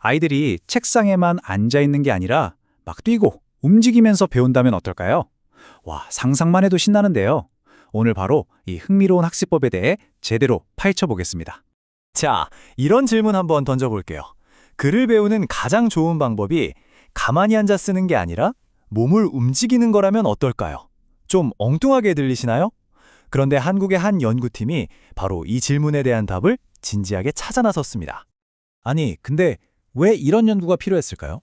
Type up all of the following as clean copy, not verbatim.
아이들이 책상에만 앉아 있는 게 아니라 막 뛰고 움직이면서 배운다면 어떨까요? 와, 상상만 해도 신나는데요. 오늘 바로 이 흥미로운 학습법에 대해 제대로 파헤쳐 보겠습니다. 자, 이런 질문 한번 던져볼게요. 글을 배우는 가장 좋은 방법이 가만히 앉아 쓰는 게 아니라 몸을 움직이는 거라면 어떨까요? 좀 엉뚱하게 들리시나요? 그런데 한국의 한 연구팀이 바로 이 질문에 대한 답을 진지하게 찾아 나섰습니다. 아니, 근데 왜 이런 연구가 필요했을까요?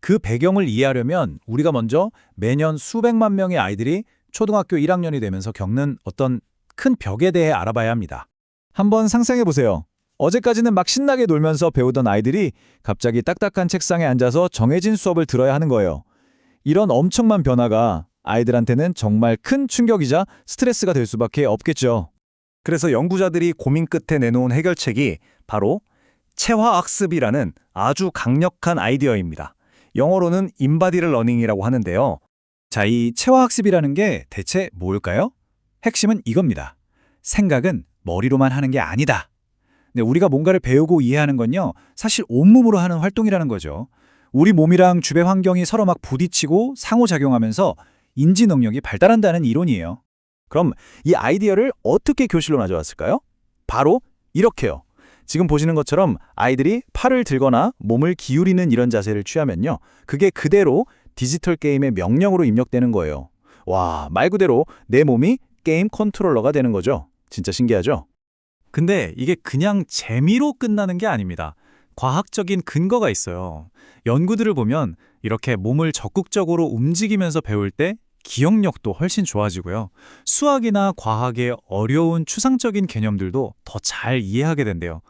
그 배경을 이해하려면 우리가 먼저 매년 수백만 명의 아이들이 초등학교 1학년이 되면서 겪는 어떤 큰 벽에 대해 알아봐야 합니다. 한번 상상해 보세요. 어제까지는 막 신나게 놀면서 배우던 아이들이 갑자기 딱딱한 책상에 앉아서 정해진 수업을 들어야 하는 거예요. 이런 엄청난 변화가 아이들한테는 정말 큰 충격이자 스트레스가 될 수밖에 없겠죠. 그래서 연구자들이 고민 끝에 내놓은 해결책이 바로 체화학습이라는 아주 강력한 아이디어입니다. 영어로는 인바디드 러닝이라고 하는데요. 자, 이 체화학습이라는 게 대체 뭘까요? 핵심은 이겁니다. 생각은 머리로만 하는 게 아니다. 근데 우리가 뭔가를 배우고 이해하는 건요, 사실 온몸으로 하는 활동이라는 거죠. 우리 몸이랑 주변 환경이 서로 막 부딪히고 상호작용하면서 인지 능력이 발달한다는 이론이에요. 그럼 이 아이디어를 어떻게 교실로 가져왔을까요? 바로 이렇게요. 지금 보시는 것처럼 아이들이 팔을 들거나 몸을 기울이는 이런 자세를 취하면요, 그게 그대로 디지털 게임의 명령으로 입력되는 거예요. 와, 말 그대로 내 몸이 게임 컨트롤러가 되는 거죠. 진짜 신기하죠? 근데 이게 그냥 재미로 끝나는 게 아닙니다. 과학적인 근거가 있어요. 연구들을 보면 이렇게 몸을 적극적으로 움직이면서 배울 때 기억력도 훨씬 좋아지고요. 수학이나 과학의 어려운 추상적인 개념들도 더 잘 이해하게 된대요.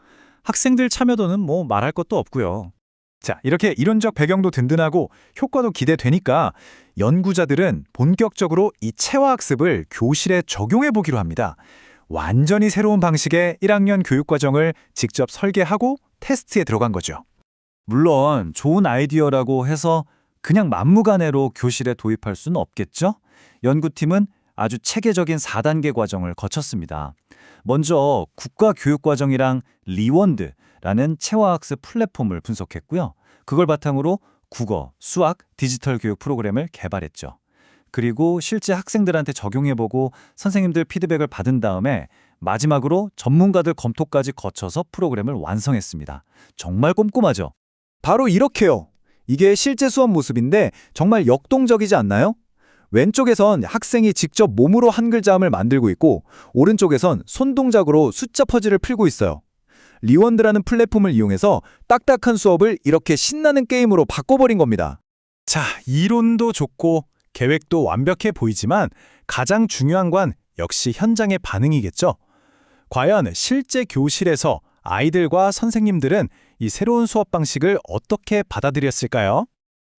학생들 참여도는 뭐 말할 것도 없고요. 자, 이렇게 이론적 배경도 든든하고 효과도 기대되니까 연구자들은 본격적으로 이 체화학습을 교실에 적용해 보기로 합니다. 완전히 새로운 방식의 1학년 교육과정을 직접 설계하고 테스트에 들어간 거죠. 물론 좋은 아이디어라고 해서 그냥 막무가내로 교실에 도입할 수는 없겠죠? 연구팀은 아주 체계적인 4단계 과정을 거쳤습니다. 먼저 국가교육과정이랑 리원드라는 체화학습 플랫폼을 분석했고요. 그걸 바탕으로 국어, 수학, 디지털 교육 프로그램을 개발했죠. 그리고 실제 학생들한테 적용해보고 선생님들 피드백을 받은 다음에 마지막으로 전문가들 검토까지 거쳐서 프로그램을 완성했습니다. 정말 꼼꼼하죠? 바로 이렇게요. 이게 실제 수업 모습인데 정말 역동적이지 않나요? 왼쪽에선 학생이 직접 몸으로 한 글자음을 만들고 있고 오른쪽에선 손동작으로 숫자 퍼즐을 풀고 있어요. 리원드라는 플랫폼을 이용해서 딱딱한 수업을 이렇게 신나는 게임으로 바꿔버린 겁니다. 자, 이론도 좋고 계획도 완벽해 보이지만 가장 중요한 건 역시 현장의 반응이겠죠. 과연 실제 교실에서 아이들과 선생님들은 이 새로운 수업 방식을 어떻게 받아들였을까요?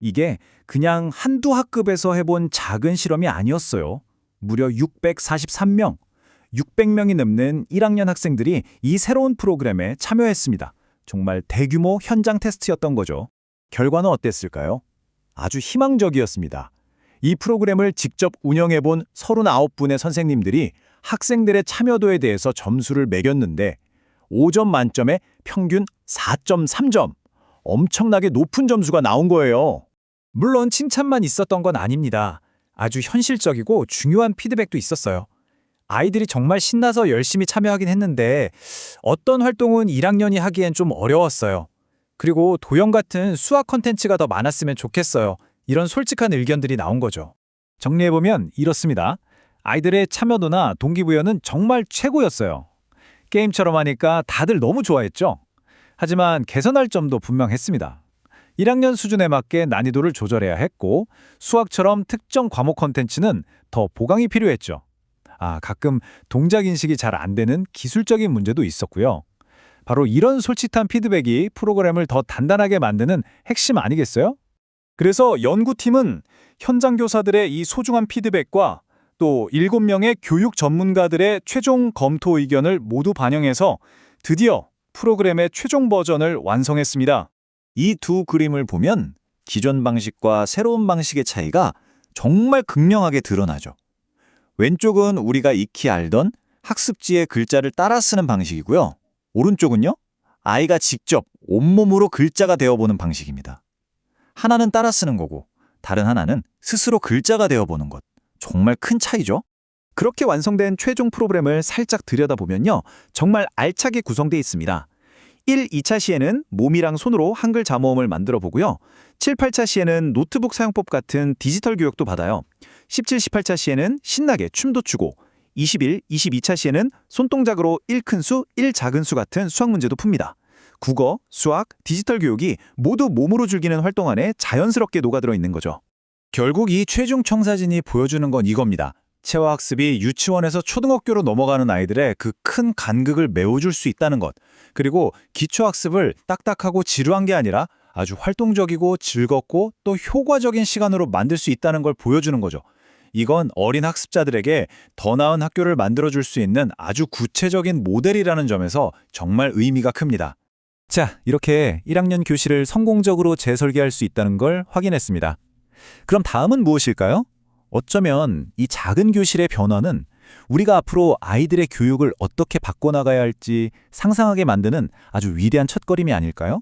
이게 그냥 한두 학급에서 해본 작은 실험이 아니었어요. 무려 643명, 600명이 넘는 1학년 학생들이 이 새로운 프로그램에 참여했습니다. 정말 대규모 현장 테스트였던 거죠. 결과는 어땠을까요? 아주 희망적이었습니다. 이 프로그램을 직접 운영해본 39분의 선생님들이 학생들의 참여도에 대해서 점수를 매겼는데 5점 만점에 평균 4.3점. 엄청나게 높은 점수가 나온 거예요. 물론 칭찬만 있었던 건 아닙니다. 아주 현실적이고 중요한 피드백도 있었어요. 아이들이 정말 신나서 열심히 참여하긴 했는데 어떤 활동은 1학년이 하기엔 좀 어려웠어요. 그리고 도형 같은 수학 콘텐츠가 더 많았으면 좋겠어요. 이런 솔직한 의견들이 나온 거죠. 정리해보면 이렇습니다. 아이들의 참여도나 동기부여는 정말 최고였어요. 게임처럼 하니까 다들 너무 좋아했죠. 하지만 개선할 점도 분명했습니다. 1학년 수준에 맞게 난이도를 조절해야 했고 수학처럼 특정 과목 콘텐츠는 더 보강이 필요했죠. 가끔 동작 인식이 잘 안 되는 기술적인 문제도 있었고요. 바로 이런 솔직한 피드백이 프로그램을 더 단단하게 만드는 핵심 아니겠어요? 그래서 연구팀은 현장 교사들의 이 소중한 피드백과 또 7명의 교육 전문가들의 최종 검토 의견을 모두 반영해서 드디어 프로그램의 최종 버전을 완성했습니다. 이 두 그림을 보면 기존 방식과 새로운 방식의 차이가 정말 극명하게 드러나죠. 왼쪽은 우리가 익히 알던 학습지의 글자를 따라 쓰는 방식이고요. 오른쪽은요, 아이가 직접 온몸으로 글자가 되어보는 방식입니다. 하나는 따라 쓰는 거고 다른 하나는 스스로 글자가 되어보는 것. 정말 큰 차이죠? 그렇게 완성된 최종 프로그램을 살짝 들여다보면요. 정말 알차게 구성되어 있습니다. 1, 2차 시에는 몸이랑 손으로 한글 자모음을 만들어 보고요. 7, 8차 시에는 노트북 사용법 같은 디지털 교육도 받아요. 17, 18차 시에는 신나게 춤도 추고 21, 22차 시에는 손동작으로 1 큰 수, 1 작은 수 같은 수학 문제도 풉니다. 국어, 수학, 디지털 교육이 모두 몸으로 즐기는 활동 안에 자연스럽게 녹아들어 있는 거죠. 결국 이 최종 청사진이 보여주는 건 이겁니다. 체화학습이 유치원에서 초등학교로 넘어가는 아이들의 그 큰 간극을 메워줄 수 있다는 것. 그리고 기초학습을 딱딱하고 지루한 게 아니라 아주 활동적이고 즐겁고 또 효과적인 시간으로 만들 수 있다는 걸 보여주는 거죠. 이건 어린 학습자들에게 더 나은 학교를 만들어줄 수 있는 아주 구체적인 모델이라는 점에서 정말 의미가 큽니다. 자, 이렇게 1학년 교실을 성공적으로 재설계할 수 있다는 걸 확인했습니다. 그럼 다음은 무엇일까요? 어쩌면 이 작은 교실의 변화는 우리가 앞으로 아이들의 교육을 어떻게 바꿔나가야 할지 상상하게 만드는 아주 위대한 첫걸음이 아닐까요?